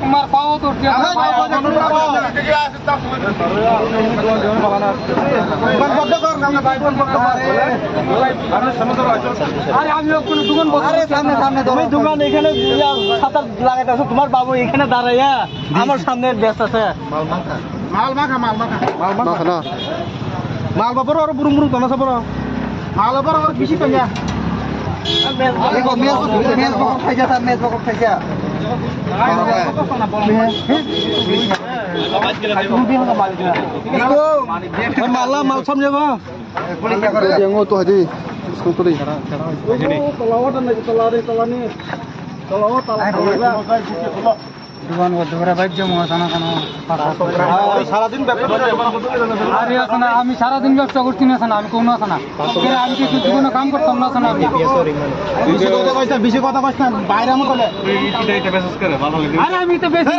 তোমার পাও তো দোকান এখানে সাঁতার লাগাইতে আছো তোমার বাবু এখানে দাঁড়াইয়া আমার সামনে ব্যস্ত আছে মাল মাখা মাল বাবর আর বুরুম বুরুম তো না সবর মাল বাবর আর বেশি কইয়া মাল সামনে তো হাজি আমি সারাদিন ব্যবসা করছি না আমি কোনো আছে না আমি কোনো কাম করতাম না বেশি কথা কইস না বাইরে আমি বলে আরে আমি তো বেশি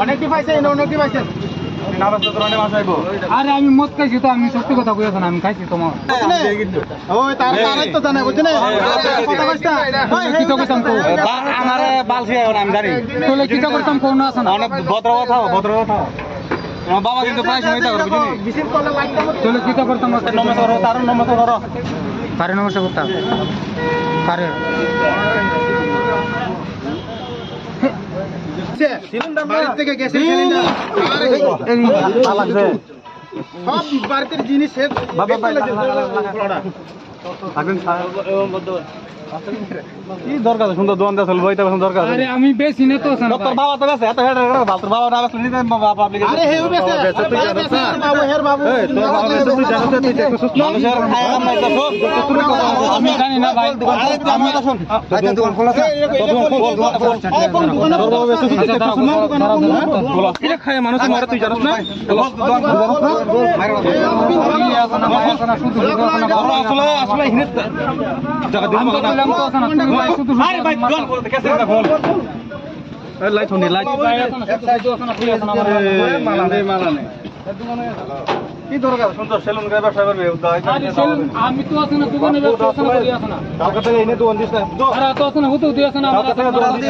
অনেক কি পাইছে অনেক কি পাইছে আরে আমি মদ খাইছি তো আমি সত্যি কথা বলেছ না আমি খাইছি তোমার আমার বালছি আমি জানি তোলে কি করতাম কোন আছে না ভদ্র কথা বাবা কিন্তু প্রায় সময় তোলে কি করতাম নমস্কার তার নমস্কার করো কারে নমস্কার করতাম কারে বাড়ির থেকে গেছে সব বাড়িতে জিনিস কি দরকার সুন্দর দোকান দেওয়া চলবো এটা দরকার আরে আমি বেশি না তো তোর বাবা তো বেশি এত হেড তোর বাবা না বেশি নিতে বাবা আপনি আরে হেউ বেশি তুই জানিস না বাবু হের বাবু তোর বাবা বেশি তুই জানিস না তুই একটু সুস্থ মানুষের খায়া কাম নাই তো আমি জানি না ভাই আমি তো শুন আচ্ছা দোকান খোলা আছে দোকান খোলা তোর বাবা বেশি তুই একটু শুন বলো কি খায় মানুষ মারে তুই জানিস না দোকান মারো কি আছে না ভাই আছে না শুধু আসলে আসলে হিনে জায়গা দিলাম আরে ভাই গোল বলতে কেসে না গোল এই লাইট হনি লাইট এক সাইড আছে না ফুল আছে না মালা নেই কি দরকার সুন্দর সেলুন করে ব্যবসা করবে আরে সেলুন আমি তো আছে না দোকানে ব্যবসা করি আছে না কালকে থেকে এনে দোকান দিছ না আরে তো আছে না হতো দিয়ে আছে না আমরা থেকে দোকান দিছ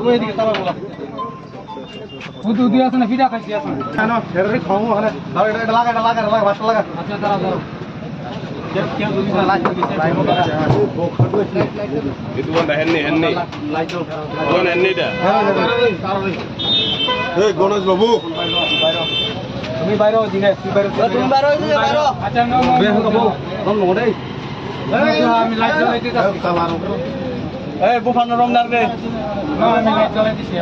ওই দিকে তালা বলা হতো দিয়ে আছে না ফিটা খাইছি আছে কেন ফেরে খাও মানে দাও এটা লাগা ভাষা লাগা আচ্ছা দাঁড়া দাও গণেশ বাবু তুমি বাইরে আমি লাইট জ্বালাইতে বুফানো রমজান রে আমি লাইট জ্বালাই দিছি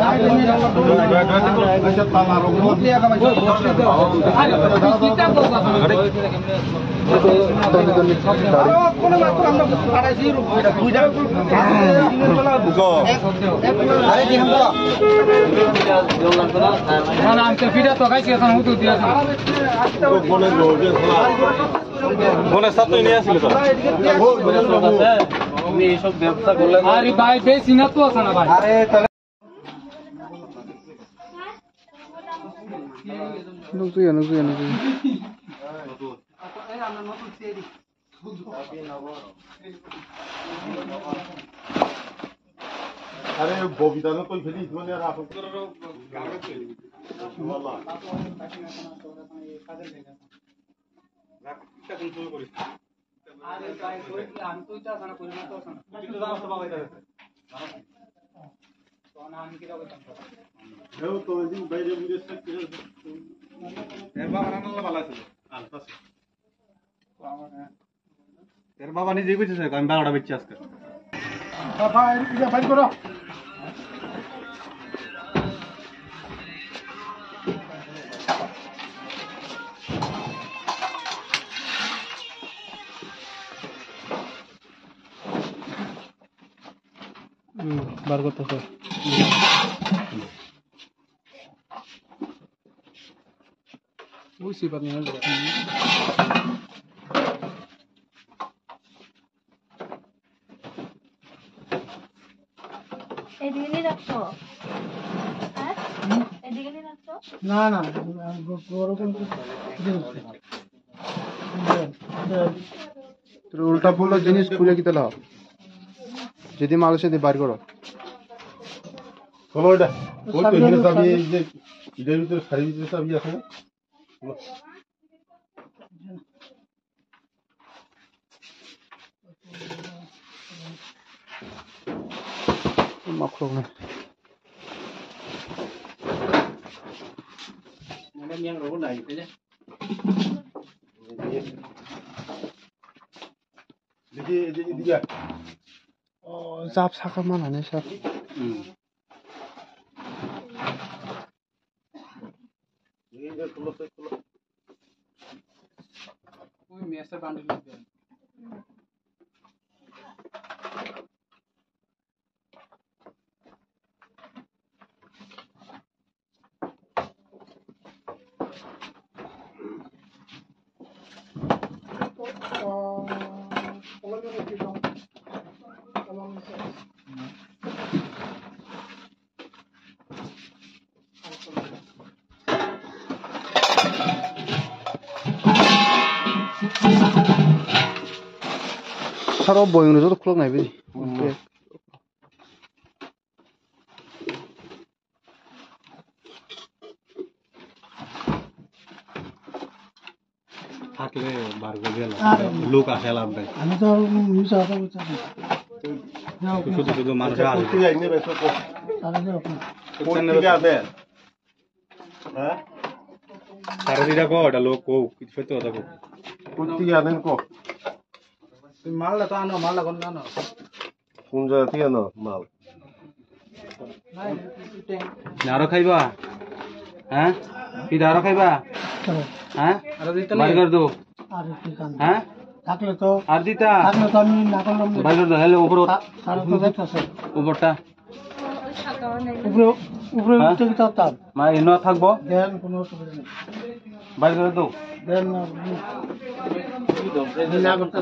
গণেশ সাথে নিয়ে আসছিল তুমি এইসব ব্যবসা করলে আরে ভাই বেশি না তো আছে না ভাই আরে আরে ববিতা না তুই ফেলি মানে আর আপন আরে ভাই কই আমি তো চা খানা করি না তো না কিন্তু দাও তো বাবা এটা তো না আমি কি দাও করতাম হেও তো দিন বাইরে বুঝে সত্যি এর বাবা রান্না ভালো আছে আচ্ছা এর বাবা নিজে কইছে আমি 12টা বেচছি আজকে বাবা এটা বাইর করো বার করতেছে বুঝছি পানি না না উল্টা পুল্টা জিনিস খুলে কি তাহলে যদি মাল সাথে বার করো খোলো এটা ওই তো এখানে সব এই যে এটার ভিতরে শাড়ির ভিতরে সব আছে না মাখো না এদিকে ও জাপ সাকা মানানে সব ওই মেসের বান্ডিল দিবেন সারা বইগুলো যত খোলক নাই বুঝি থাকলে বার করে গেল লোক আসে লাভ নাই আমি তো মিছা কথা বলছি শুধু শুধু মানুষের আসে কোথেকে আইনে বেসো কো কোথেকে আবে হ্যাঁ সারা দিটা কো এটা লোক কো কিছু সত্যি কথা কো কোথেকে আনেন কো তুমি মালটা তো আনো মালটা কোন আনো কোন জায়গা থেকে আনো মাল আরো খাইবা হ্যাঁ কি আরো খাইবা হ্যাঁ বাড়ি কর দো হ্যাঁ থাকলে তো আর দিতা থাকলে তো আমি না করলাম বাড়ি কর দো হেলে উপর সারা তো দেখতেছে উপরটা উপরে উপরে উঠতে কি তার মা এনো থাকবো দেন কোনো অসুবিধা নেই বাড়ি করে দো দেন না করতে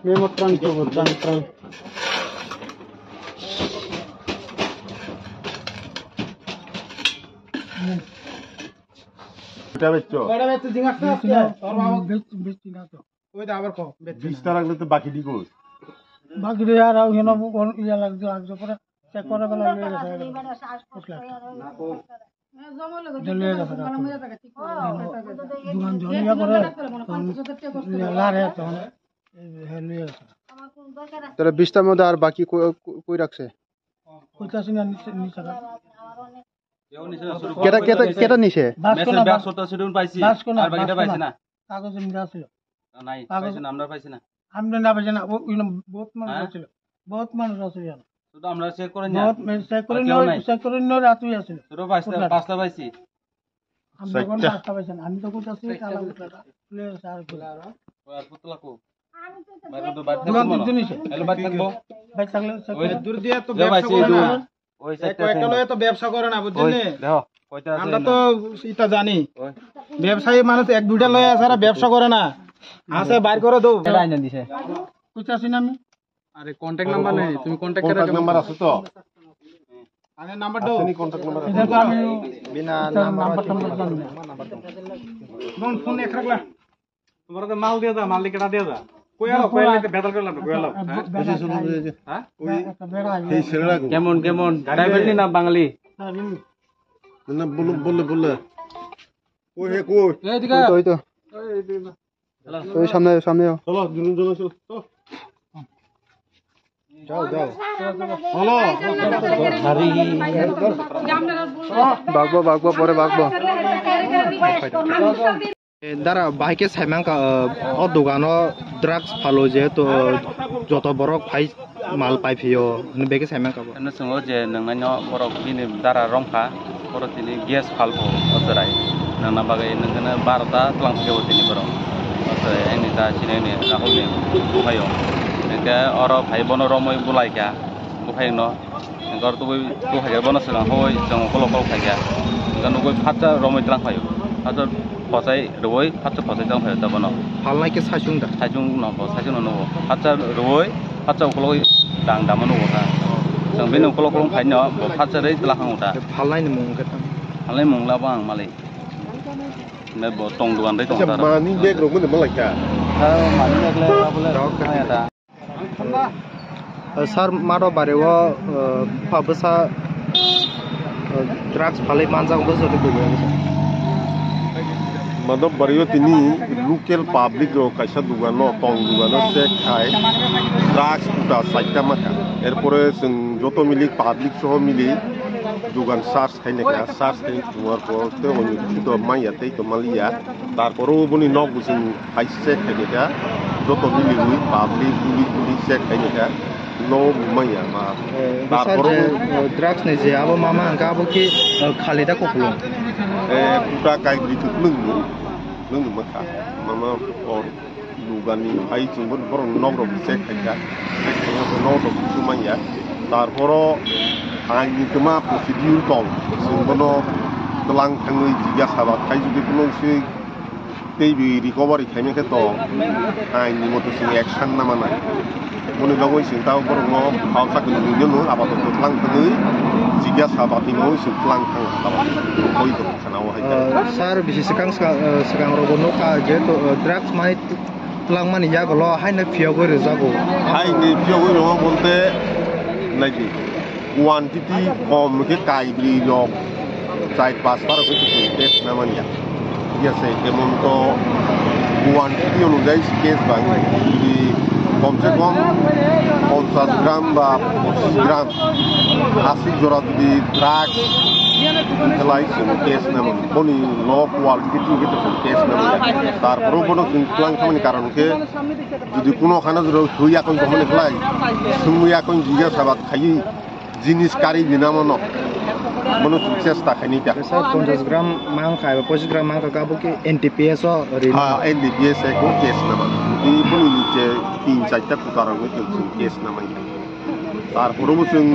Memo tranquilo, tranquilo. এটা বেচছো বড় বেচতে জিজ্ঞাসা করতে তোর বাবা বেচতি না তো ওই দা আবার কো বেচতি 20টা রাখলে তো বাকি দি কই বাকি রে আর হেন কোন ইয়া লাগছে আগজো পরে চেক করে গেল লয়ে গেছে না কো জলে গেছে দুগান জলিয়া করে লারে তো হেলিয়ে গেছে তাহলে 20টার মধ্যে আর বাকি কই রাখছে কইতাছি না নিচে কেটা কেটা কেটা নিছে মেসেজ ব্যাগ সত্য সেটুন পাইছি আর বাকিটা পাইছি না কাগজ মিলা ছিল নাই পাইছি না আমরা পাইছি না আমরা না পাইছি না বহুত মানুষ ছিল বহুত মানুষ আছে শুধু আমরা চেক করে না বহুত চেক করে ন রাতুই আছে তোর পাঁচটা পাইছি আমরা কোন পাঁচটা পাইছি না আমি তো কইতাছি কালা উঠলাটা প্লে স্যার আর পুতলা কো বাইরে তো বাইরে থাকবো হ্যালো বাইরে থাকবো ভাই থাকলে ওই দূর দিয়ে তো ব্যবসা করে না ওই কয়েকটা লয়ে তো ব্যবসা করে না বুঝছেন দেখো কয়টা আছে আমরা তো এটা জানি ব্যবসায়ী মানুষ এক দুইটা লয়ে আছে আর ব্যবসা করে না আছে বাইর করে দাও এটা আইনা দিছে কইতাছি না আমি আরে কন্টাক্ট নাম্বার নেই তুমি কন্টাক্ট করে নাম্বার আছে তো আরে নাম্বার দাও আপনি কন্টাক্ট নাম্বার আছে এটা তো আমি বিনা নাম্বার জানি না ফোন এক রাখলা তোমার তো মাল দিয়ে দাও মাল লিখে দিয়ে দাও কই আলো কই লাগে বেদল করলাম কই আলো হ্যাঁ এই ছেড়া কেমন কেমন ডায়াবেটিস না বাঙালি না বল ওই হে কই এইদিকে ওই তো ওই সামনে সামনে চলো দুজন চলো যাও হলো বাগবো পরে বাগবো দাঁড়া বাইকে সাইমাং ও দোকানো ড্রাগস ফালো যেহেতু যত বড় ফাই মাল পাইফিও বেকে সাইমাং কাবো नोंसोङो जे नोंनायनो बरफ बिनि दारा रंखा बरफ तिनि गेस फाल्फो असराय नोंना बागै नोंगोनो 12टा क्लांफेव तिनि बरफ असराय आंनि दा सिनायनि राहुलनि फायो नोंगे अर भाई बन रमय बुलायगा बुफायनो नोंगर तुबै तुहायगा बन सला होय जों कल कल फायगा नोंगा नुगै फाचा रमय त्रां फायो फाचा फसाय रवै फाचा फसाय त्रां फायो दा बन फालनाय के साइजुं दा साइजुं न फाचा रवै फाचा कल दां दामन नोगा जों बे नखल कल फायनो फाचा रै तलाखांदा फालनाय नि मुं केता फालनाय मुंलाबा आं मालै ने ब टं दुआन दै टं दारा मानि बेग रंगो ने मलायका मानि बेगले आबले खाया दा सार मारो बारेवा फाबसा ड्राग्स फाले मानजां बसो दे मतलब बरियो तिनी लोकल पब्लिक रो काइसा दुगानो टंग दुगानो से खाय ड्राग्स उटा साइटा माखा एरपरे जों जतो मिली पब्लिक सह मिली दुगान सार्च खाइनेका सार्च खाइ तुमार पर ते ओनि तो माइया ते तो मालिया तारपरो बनि नक बुसिन खाइसे खाइनेका जतो मिली हुई पब्लिक पुलिस से खाइनेका नो माइया मा तारपरो ड्राग्स ने जे आबो मामा गाबो कि खालिदा कोखलो उटा काइ बितु लोंनो माखा मामा और दुगानि फाइ जोंबो बर नक रो से खाइका नक रो सुमाइया तारपरो आंनि तमा प्रसिडिउर दं जोंबो तलां थाङै जिगा साबा खाइ जुदि कुनोसै दैबि रिकभारि खाइमेखे तो आंनि मथ'सै एक्शन ना मानाय मने लगै जों दा बर न फावसाखौ नुनो आबाद तलां थाङै जिगा साबा तिमो जों तलां थाङ आबाद कइ दं खानाव हाय सार बिसेस सिगां रबनो का जेहेतु ड्राग्स माने तलां माने जागल हायनो फियाव गरे जागो हायनि फियाव गरे बलते नायदि क्वान्टिटी कम के काइब्री रक चाइ पास बार को टेस्ट ना मानिया यासे एमन तो क्वान्टिटी अनुযায়ী केस बांगे যদি কমসে কম 50 গ্রাম বা 25 গ্রাম 80 জোড়া যদি ড্রাগ খেলাইছে কেস নাম কোনি লো কোয়ালিটি গেতে কেস নাম তারপরও বড় ক্লাং খামানি কারণকে যদি কোনো খানা জোড়া হইয়া কোন মানে খেলাই সুমুয়া কোন জিগা সাবাত খাই জিনিস কারি বিনামন মনে চেষ্টা খাইনি তা 50 গ্রাম মাং খাই 25 গ্রাম মাং কাবো কি এনটিপিএস রি হ্যাঁ এনটিপিএস কো কেস নাম দি বনি নিচে 3-4টা কুকারং কে কেস নাম তারপরও जों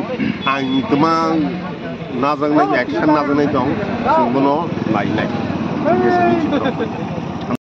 आंनि तमा नाजांनाय एक्शन नाजांनाय दं जों बनो लाइनाय